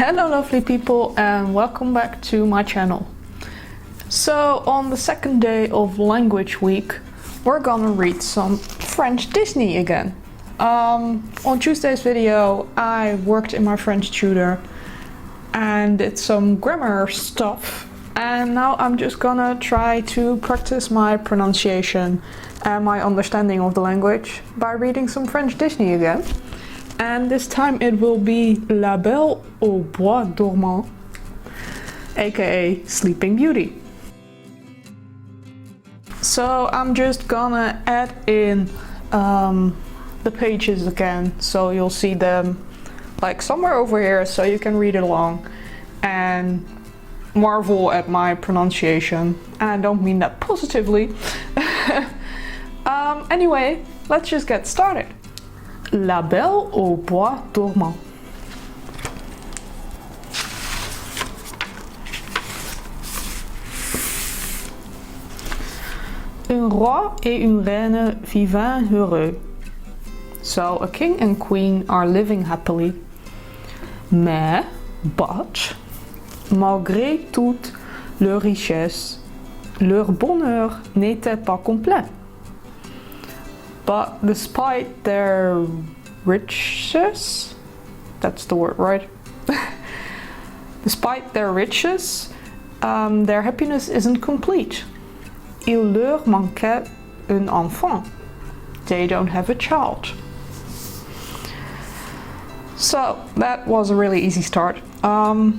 Hello lovely people and welcome back to my channel. So on the second day of language week we're gonna read some French Disney again. On Tuesday's video I worked in my French tutor and did some grammar stuff, and now I'm just gonna try to practice my pronunciation and my understanding of the language by reading some French Disney again. And this time it will be La Belle au Bois Dormant, aka Sleeping Beauty. So I'm just gonna add in the pages again, so you'll see them like somewhere over here so you can read it along and marvel at my pronunciation. And I don't mean that positively. Anyway, let's just get started. La Belle au Bois Dormant. Un roi et une reine vivaient heureux. So a king and queen are living happily. Mais, but, malgré toute leur richesse, leur bonheur n'était pas complet. But despite their riches, that's the word, right? Despite their riches, their happiness isn't complete. Il leur manquait un enfant. They don't have a child. So that was a really easy start. I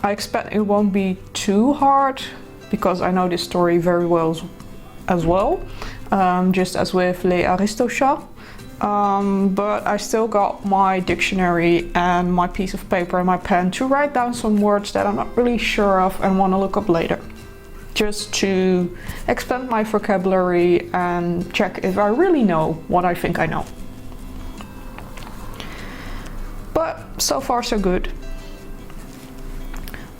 expect it won't be too hard because I know this story very well as well. Just as with Les Aristochats, but I still got my dictionary and my piece of paper and my pen to write down some words that I'm not really sure of and want to look up later, just to expand my vocabulary and check if I really know what I think I know. But so far so good.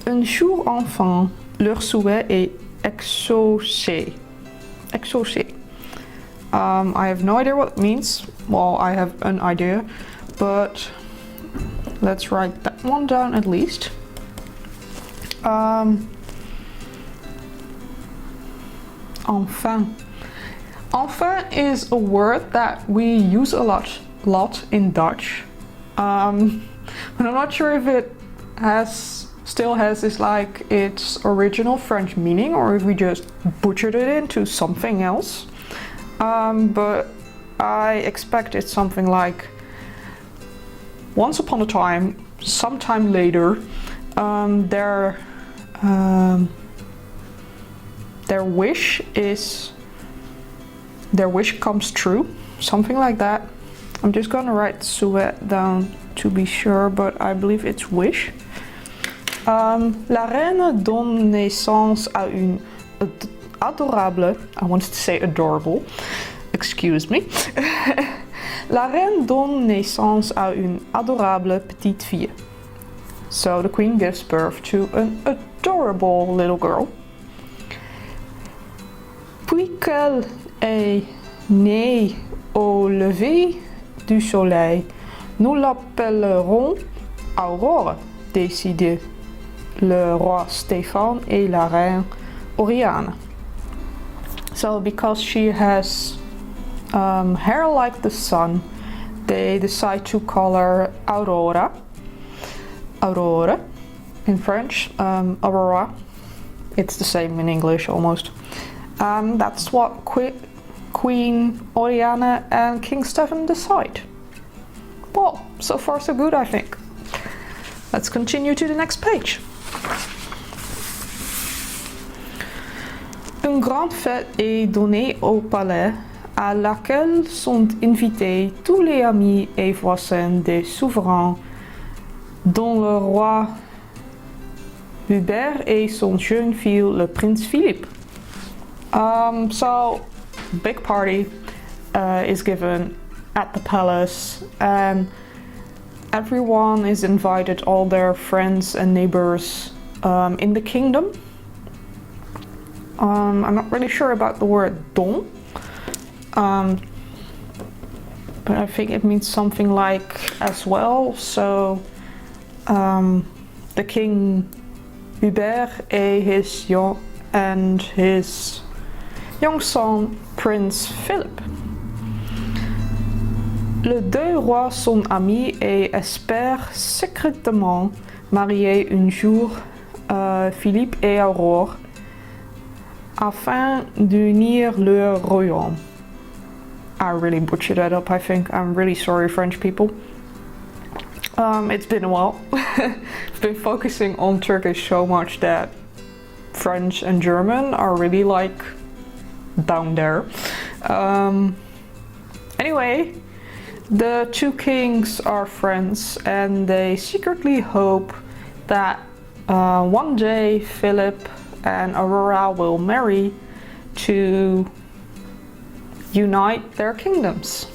Un jour enfin, leur souhait est exaucé. Exaucé. I have no idea what it means. Well, I have an idea, but let's write that one down at least. Enfin. Enfin is a word that we use a lot in Dutch. But I'm not sure if it still has this like its original French meaning or if we just butchered it into something else. But I expect it's something like once upon a time, sometime later, their wish comes true, something like that. I'm just gonna write souhait down to be sure, but I believe it's wish. La reine donne naissance à une adorable, I wanted to say adorable, excuse me. La reine donne naissance à une adorable petite fille. So the queen gives birth to an adorable little girl. Puis qu'elle est née au lever du soleil, nous l'appellerons Aurore, décidé le roi Stéphane et la reine Oriane. So because she has hair like the sun, they decide to call her Aurora. Aurore in French, Aurora. It's the same in English almost. That's what Queen Oriana and King Stephen decide. Well, so far so good, I think. Let's continue to the next page. Une grande fête est donnée au palais, à laquelle sont invités tous les amis et voisins des souverains, dont le roi Hubert et son jeune fils, le prince Philippe. So, big party is given at the palace, and everyone is invited, all their friends and neighbors in the kingdom. I'm not really sure about the word don, but I think it means something like as well, so the king Hubert and his young son Prince Philip. Les deux rois sont amis et espèrent secrètement marier un jour Philippe et Aurore afin d'unir leur royaume. I really butchered that up, I think. I'm really sorry, French people. It's been a while. I've been focusing on Turkish so much that French and German are really like down there. Anyway, the two kings are friends and they secretly hope that one day Philip and Aurora will marry to unite their kingdoms.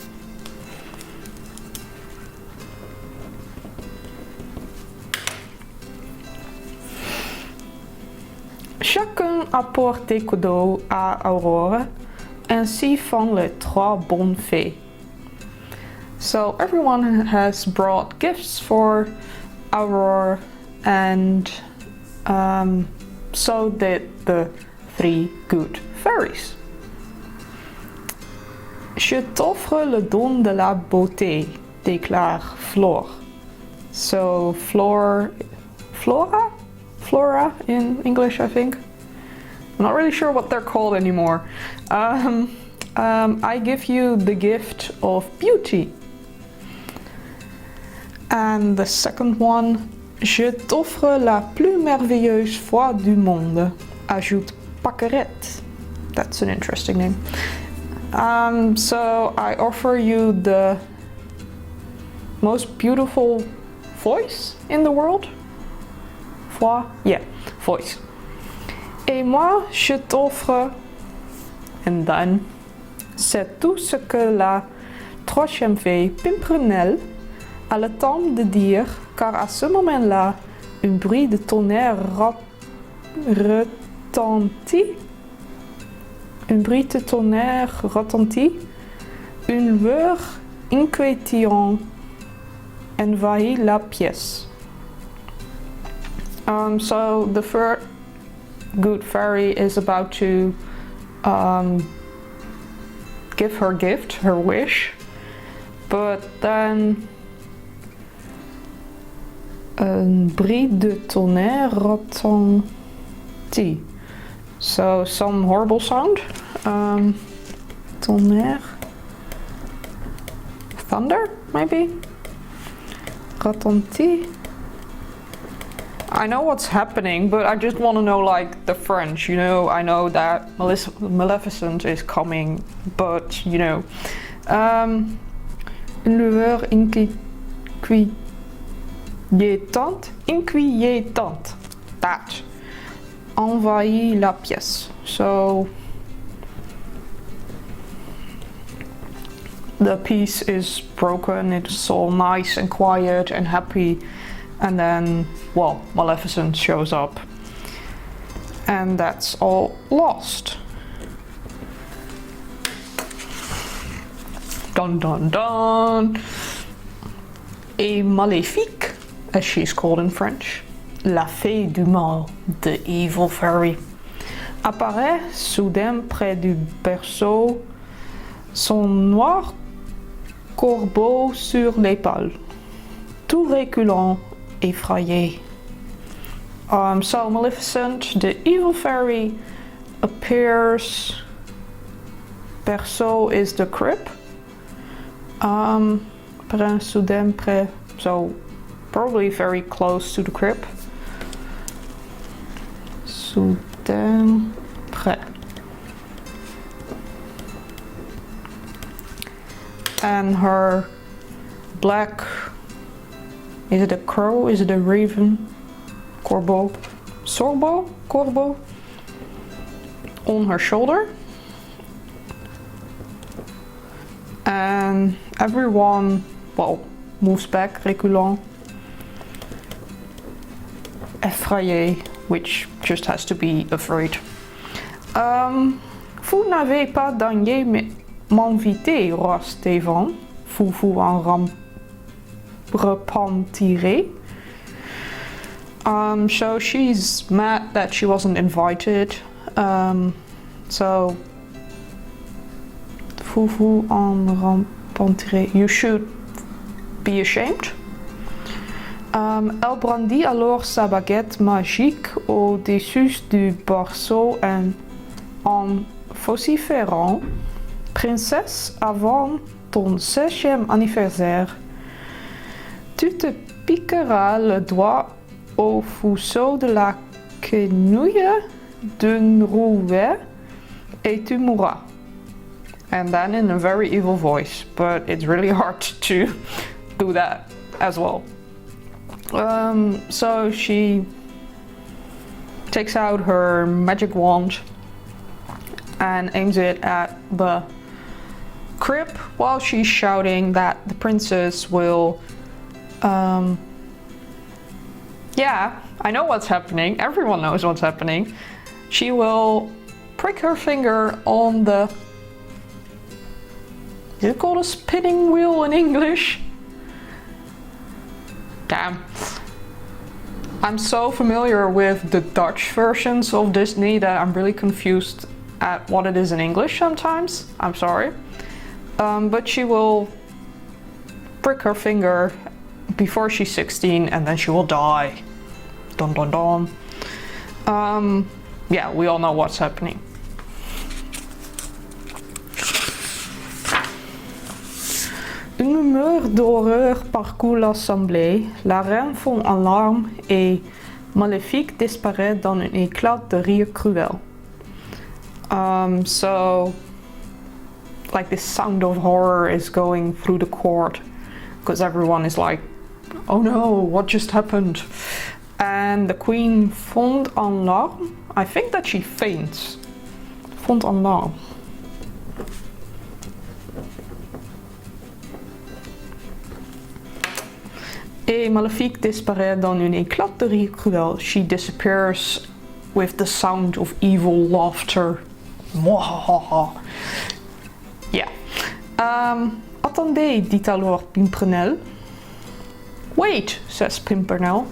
Chacun apporte des cadeaux à Aurore, ainsi font les trois bonnes fées. So everyone has brought gifts for Aurore, and so did the three good fairies. Je t'offre le don de la beauté, déclare Flore. So Flora in English, I think. I'm not really sure what they're called anymore. I give you the gift of beauty. And the second one, je t'offre la plus merveilleuse foi du monde, ajoute Paquerette. That's an interesting name. So I offer you the most beautiful voice in the world. Voix? Yeah, voice. Et moi, je t'offre, and then, c'est tout ce que la troisième fée, Pimprenelle, a le temps de dire, car à ce moment-là, un bruit de tonnerre retentit. Un bruit de tonnerre retentit. Une lueur inquiétante envahit la pièce. So the first good fairy is about to give her gift, her wish, but then un bruit de tonnerre retentit. So some horrible sound. Tonnerre. Thunder, maybe? Retentit. I know what's happening, but I just want to know like the French, you know. I know that Maleficent is coming, but you know. Une lueur inquiétante, that envahit la pièce. So the piece is broken, it's all nice and quiet and happy, and then, well, Maleficent shows up and that's all lost. Dun dun dun. Et maléfique, as she's called in French, la fée du mal, the evil fairy, apparaît soudain près du berceau, son noir corbeau sur l'épaule, tout reculant, effrayé. So Maleficent, the evil fairy, appears. Berceau is the crib. Près soudain près, so probably very close to the crib. Soudain près. And her black, is it a crow? Is it a raven? Corbeau? Corbeau? On her shoulder. And everyone, well, moves back, reculant. Effrayé, which just has to be afraid. Vous n'avez pas daigné m'inviter, roi Stéphane, vous en repentirez. So she's mad that she wasn't invited. So vous en repentirez. You should be ashamed. Elle brandit alors sa baguette magique au-dessus du berceau en vociférant: Princesse, avant ton 16e anniversaire, tu te piqueras le doigt au fuseau de la quenouille d'une rouet et tu mourras. And then in a very evil voice, but it's really hard to do that as well. So she takes out her magic wand and aims it at the crib while she's shouting that the princess will, yeah, I know what's happening, everyone knows what's happening. She will prick her finger on the, is it called a spinning wheel in English? Damn. I'm so familiar with the Dutch versions of Disney that I'm really confused at what it is in English sometimes. I'm sorry. But she will prick her finger before she's 16 and then she will die. Dun dun dun. Yeah, we all know what's happening. Une humeur d'horreur parcourt l'assemblée, la reine fond en larmes et Maléfique disparaît dans un éclat de rire cruel. So, like this sound of horror is going through the court because everyone is like, oh no, what just happened? And the queen fond en larmes, I think that she faints. Fond en larmes. Et Maléfique disparaît dans un éclat de rire cruel. She disappears with the sound of evil laughter. Yeah. Attendez, dit alors Pimprenel. Wait, says Pimpernel.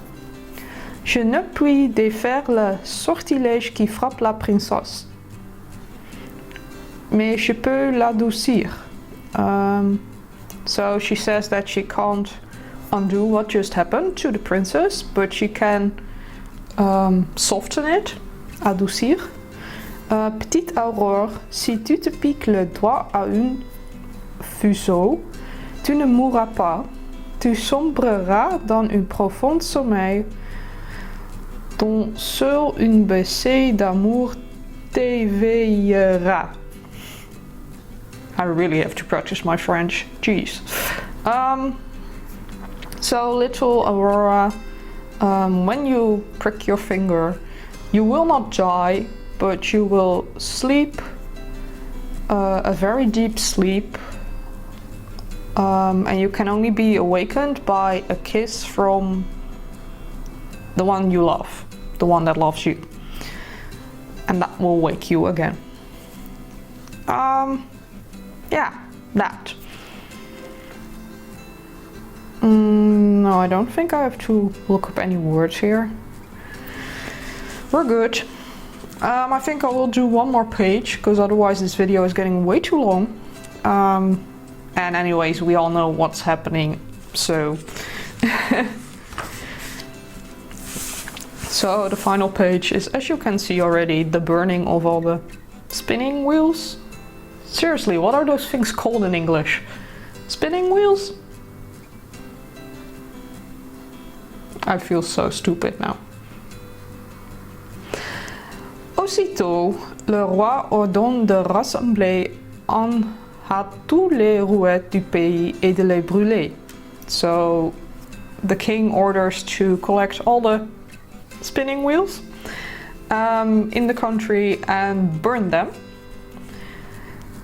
Je ne puis défaire le sortilège qui frappe la princesse. Mais je peux l'adoucir. So she says that she can't undo what just happened to the princess, but she can soften it, adoucir. Petite Aurore, si tu te piques le doigt à un fuseau, tu ne mourras pas, tu sombreras dans un profond sommeil dont seul une baissée d'amour t'éveillera. I really have to practice my French, jeez. So little Aurora, when you prick your finger, you will not die, but you will sleep a very deep sleep, and you can only be awakened by a kiss from the one you love, the one that loves you, and that will wake you again. Yeah, that. No, I don't think I have to look up any words here. We're good. I think I will do one more page, because otherwise this video is getting way too long. And anyways, we all know what's happening, so... So the final page is, as you can see already, the burning of all the spinning wheels. Seriously, what are those things called in English? Spinning wheels? I feel so stupid now. Aussitôt, le roi ordonne de rassembler en hâte tous les rouettes du pays et de les brûler. So, the king orders to collect all the spinning wheels in the country and burn them.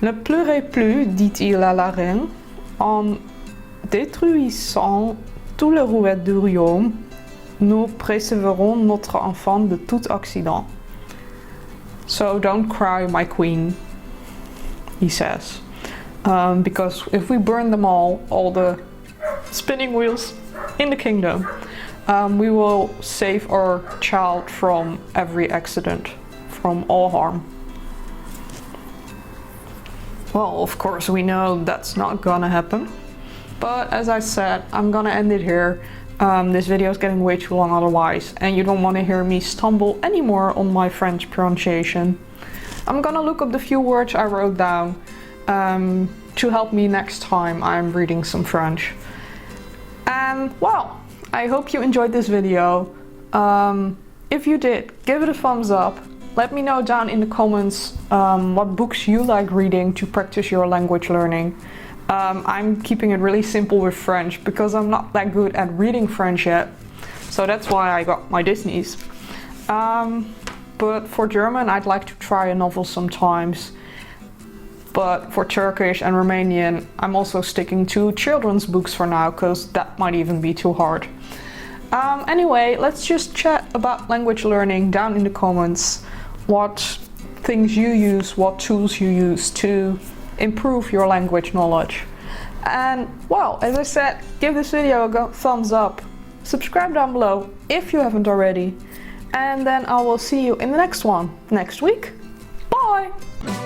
Ne pleurez plus, dit-il à la reine, en détruisant tous les rouettes du royaume, nous préserverons notre enfant de tout accident. So don't cry, my queen, he says. Because if we burn them all the spinning wheels in the kingdom, we will save our child from every accident, from all harm. Well, of course, we know that's not gonna happen. But as I said, I'm gonna end it here. This video is getting way too long otherwise, and you don't want to hear me stumble anymore on my French pronunciation. I'm gonna look up the few words I wrote down to help me next time I'm reading some French. And well, I hope you enjoyed this video. If you did, give it a thumbs up. Let me know down in the comments what books you like reading to practice your language learning. I'm keeping it really simple with French because I'm not that good at reading French yet. So that's why I got my Disneys. But for German, I'd like to try a novel sometimes. But for Turkish and Romanian, I'm also sticking to children's books for now, because that might even be too hard. Anyway, let's just chat about language learning down in the comments. What things you use, what tools you use to improve your language knowledge. And well, as I said, give this video a thumbs up. Subscribe down below if you haven't already. And then I will see you in the next one next week. Bye!